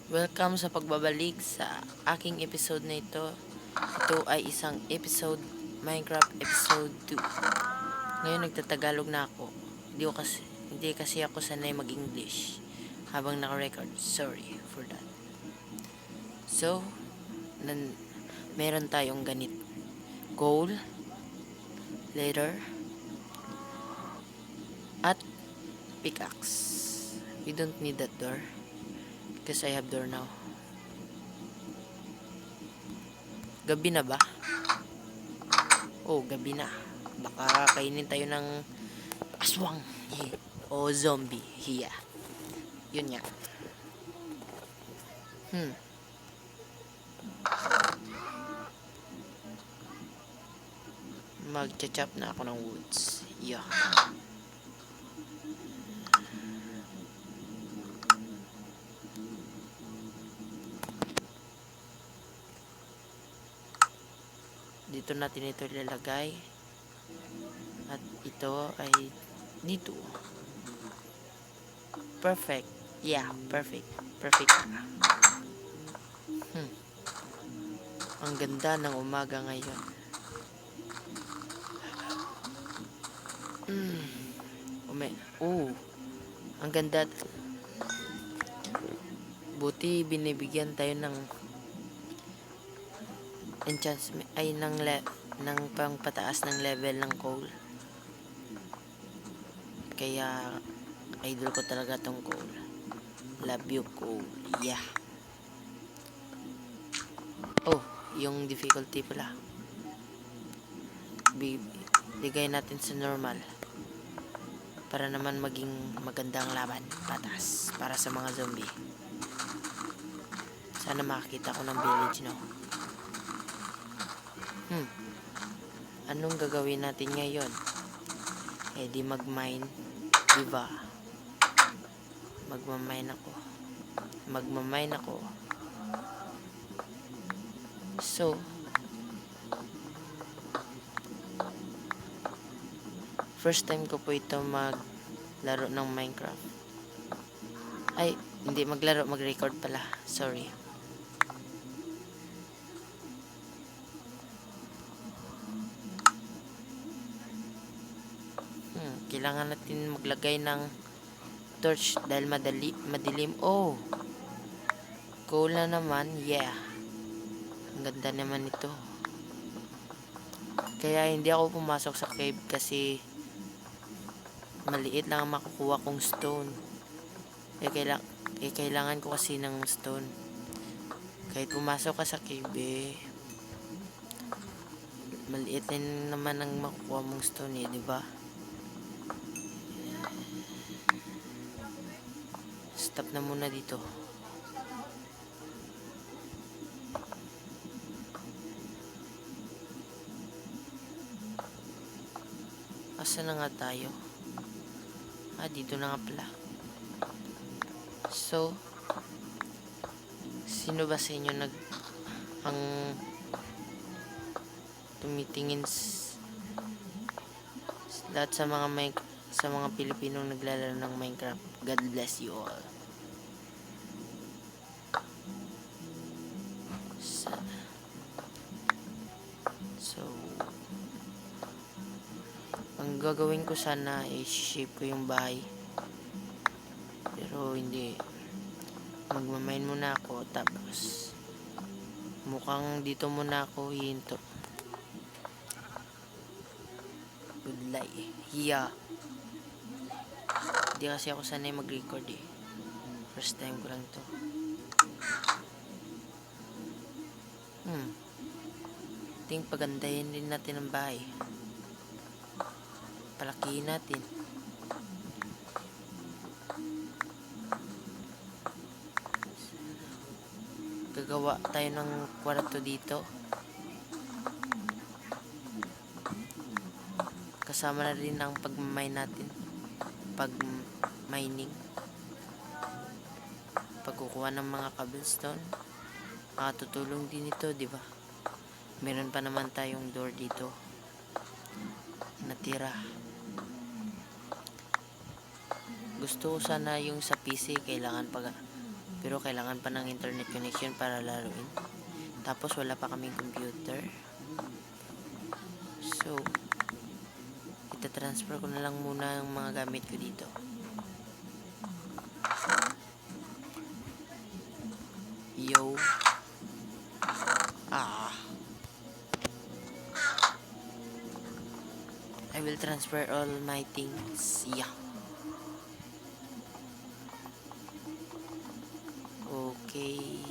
Welcome sa pagbabalik sa aking episode na ito. Ito ay isang episode, Minecraft episode 2. Ngayon nagtatagalog na ako. Hindi kasi ako sanay mag-English habang naka-record. Sorry for that. So, meron tayong ganit. Coal, leather, at pickaxe. We don't need that door because I have door now. Gabi na ba? Oh, gabi na. Baka kainin tayo ng aswang. O zombie. Hiya. Yun nga. Magcha-chop na ako ng woods. Yeah. Dito natin ito ilalagay. At ito ay dito. Perfect. Yeah, perfect. Perfect. Ang ganda ng umaga ngayon. Ang ganda. Buti binibigyan tayo ng enchantment ay ng pangpataas ng level ng coal. Kaya idol ko talaga tong coal. Love you coal. Yeah. Oh, yung difficulty pala. Bigay natin sa normal. Para naman maging magandang laban. Patas. Para sa mga zombie. Sana makakita ko ng village, no? Anong gagawin natin ngayon? Eh di mag-mine. Diba? Magmamine ako. So, first time ko po ito maglaro ng Minecraft. Ay, hindi maglaro, mag-record pala. Sorry. Kailangan natin maglagay ng torch dahil madilim. Oh, cool na naman. Yeah. Ang ganda naman ito. Kaya hindi ako pumasok sa cave kasi maliit lang ang makukuha kong stone. Kailangan ko kasi ng stone. Kahit pumasok ka sa cave, maliit din naman ang makukuha mong stone, di ba? Stop na muna dito. Asa na nga tayo? Dito na nga pala. So, sino ba sa inyo ang tumitingin lahat sa mga Pilipinong naglalaro ng Minecraft? God bless you all. So, ang gagawin ko sana is shape ko yung bahay. Pero hindi. Magmamine muna ako tapos mukhang dito muna ako hihinto. Good lie. Yeah. Hindi kasi ako sanay mag-record eh. First time ko lang to. Ting pagandahin din natin ang bahay. Palakihin natin. Gagawa tayo ng kwarto dito. Kasama na rin ang pag-mine natin. Pag-mining. Pagkukuha ng mga cobblestone. Makatutulong din ito, di ba? Meron pa naman tayong door dito. Natira. Gusto ko sana yung sa PC kailangan Pero kailangan pa ng internet connection para laruin. Tapos wala pa kaming computer. So, itatransfer ko na lang muna ang mga gamit ko dito. Yo. I will transfer all my things. Yeah. Okay.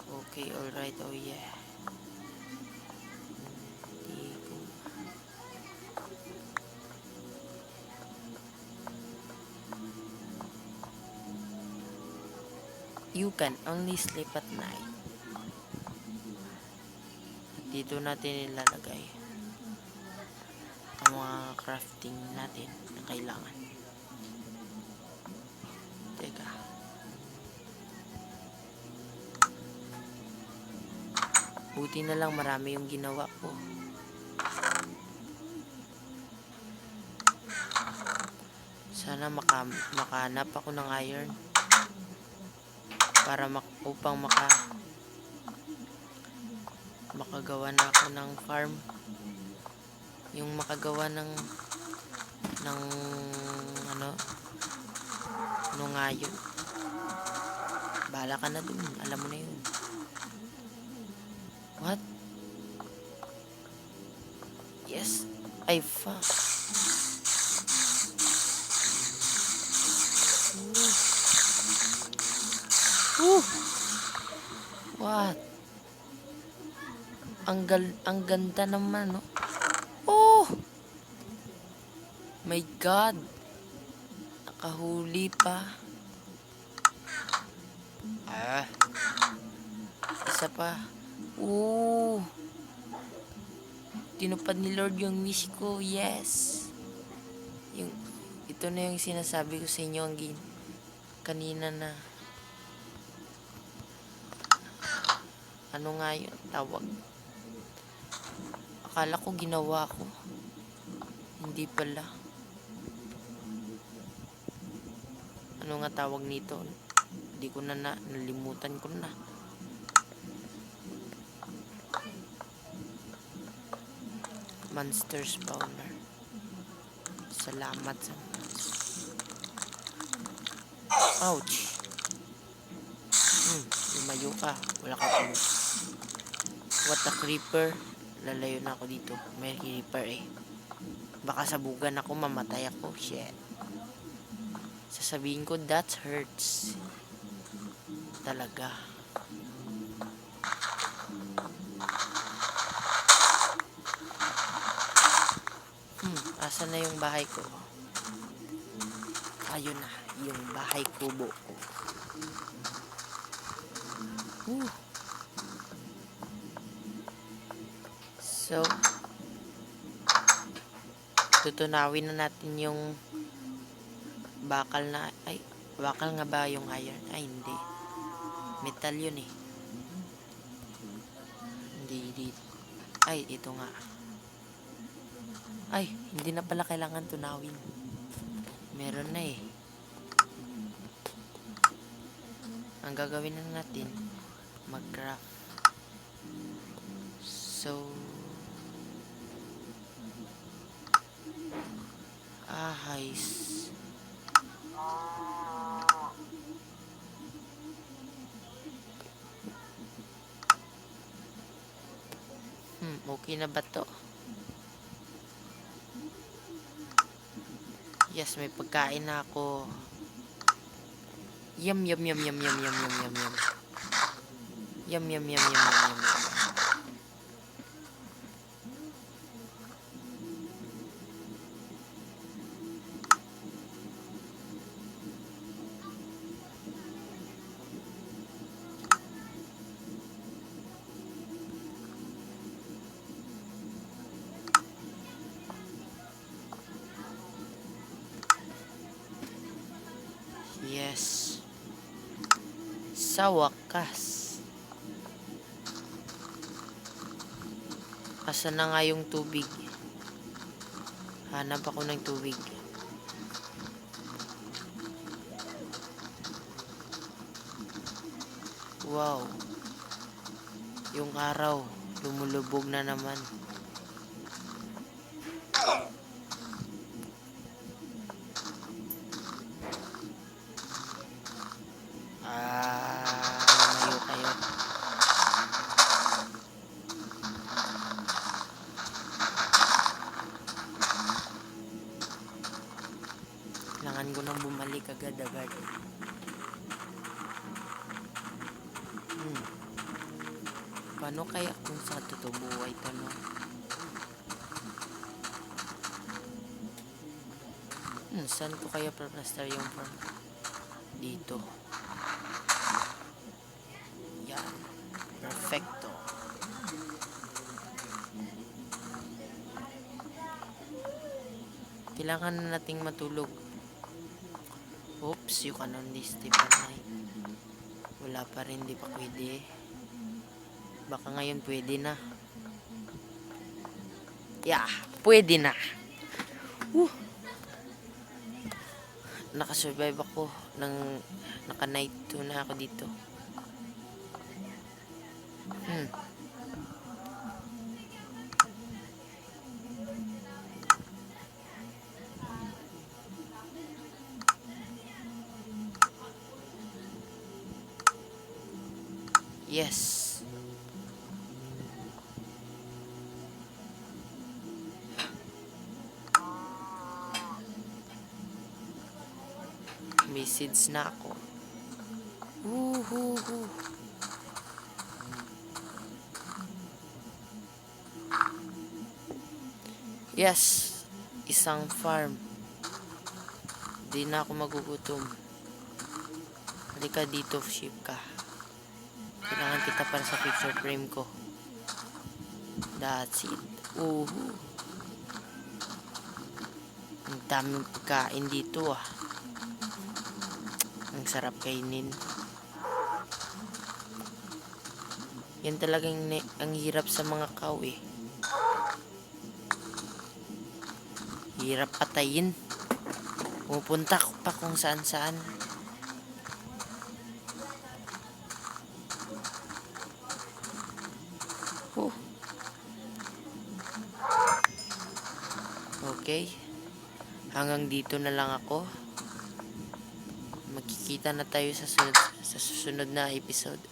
Okay, alright. Oh yeah. You can only sleep at night. At dito natin ilalagay ang mga crafting natin na kailangan. Teka. Buti na lang marami yung ginawa ko. Sana makahanap ako ng iron para upang makagawa na ako ng farm. Yung makagawa ng ano nga yun. Bahala ka na dun. Alam mo na yun. What? Yes, I found. What? Ang ganda naman, no? Oh! My God! Nakahuli pa. Isa pa. Oh! Tinupad ni Lord yung wish ko. Yes! Ito na yung sinasabi ko sa inyo kanina na ano nga yun tawag. Akala ko ginawa ko. Hindi pala. Ano nga tawag nito? Hindi ko nalimutan ko na. Monster spawner. Salamat sa ouch. Lumayo ka. Wala ka po. What a creeper. Lalayo na ako dito. May creeper eh. Baka sabugan ako, mamatay ako. Shit. Sasabihin ko, that hurts. Talaga. Asa na yung bahay ko? Ayun na. Yung bahay kubo. So, tutunawin na natin yung bakal nga ba yung iron? Ay, hindi. Metal yun eh. Hindi. Ay, ito nga. Ay, hindi na pala kailangan tunawin. Meron na eh. Ang gagawin na natin, mag-craft. So, ahais. Okay na ba to? Yes, may pagkain na ako. Yum. Yum. Yes. Sa wakas. Asa na nga yung tubig? Hanap ako ng tubig. Wow. Yung araw, lumulubog na naman. Lumayo kayo. Kailangan ko nang bumalik agad-agad. Paano kaya kung sa totoo buhay ito, no? Saan ko kaya plaster yung farm? Dito. Yan. Perfecto. Kailangan na nating matulog. Oops, you can only sleep at night. Wala pa rin, di pa pwede. Baka ngayon pwede na. Yeah, pwede na. Nakasurvive ako ng naka-night 2 na ako dito. Yes. May seeds na ako. Woohoo. Yes. Isang farm. Di na ako magugutom. Halika dito, sheep ka. Kailangan kita para sa picture frame ko. That's it. Ang daming pagkain dito ah. Ang sarap kainin. Yan talagang ang hirap sa mga cow eh. Hirap patayin. Pupunta pa kung saan saan. Okay. Hanggang dito na lang ako. Magkikita na tayo sa susunod na episode.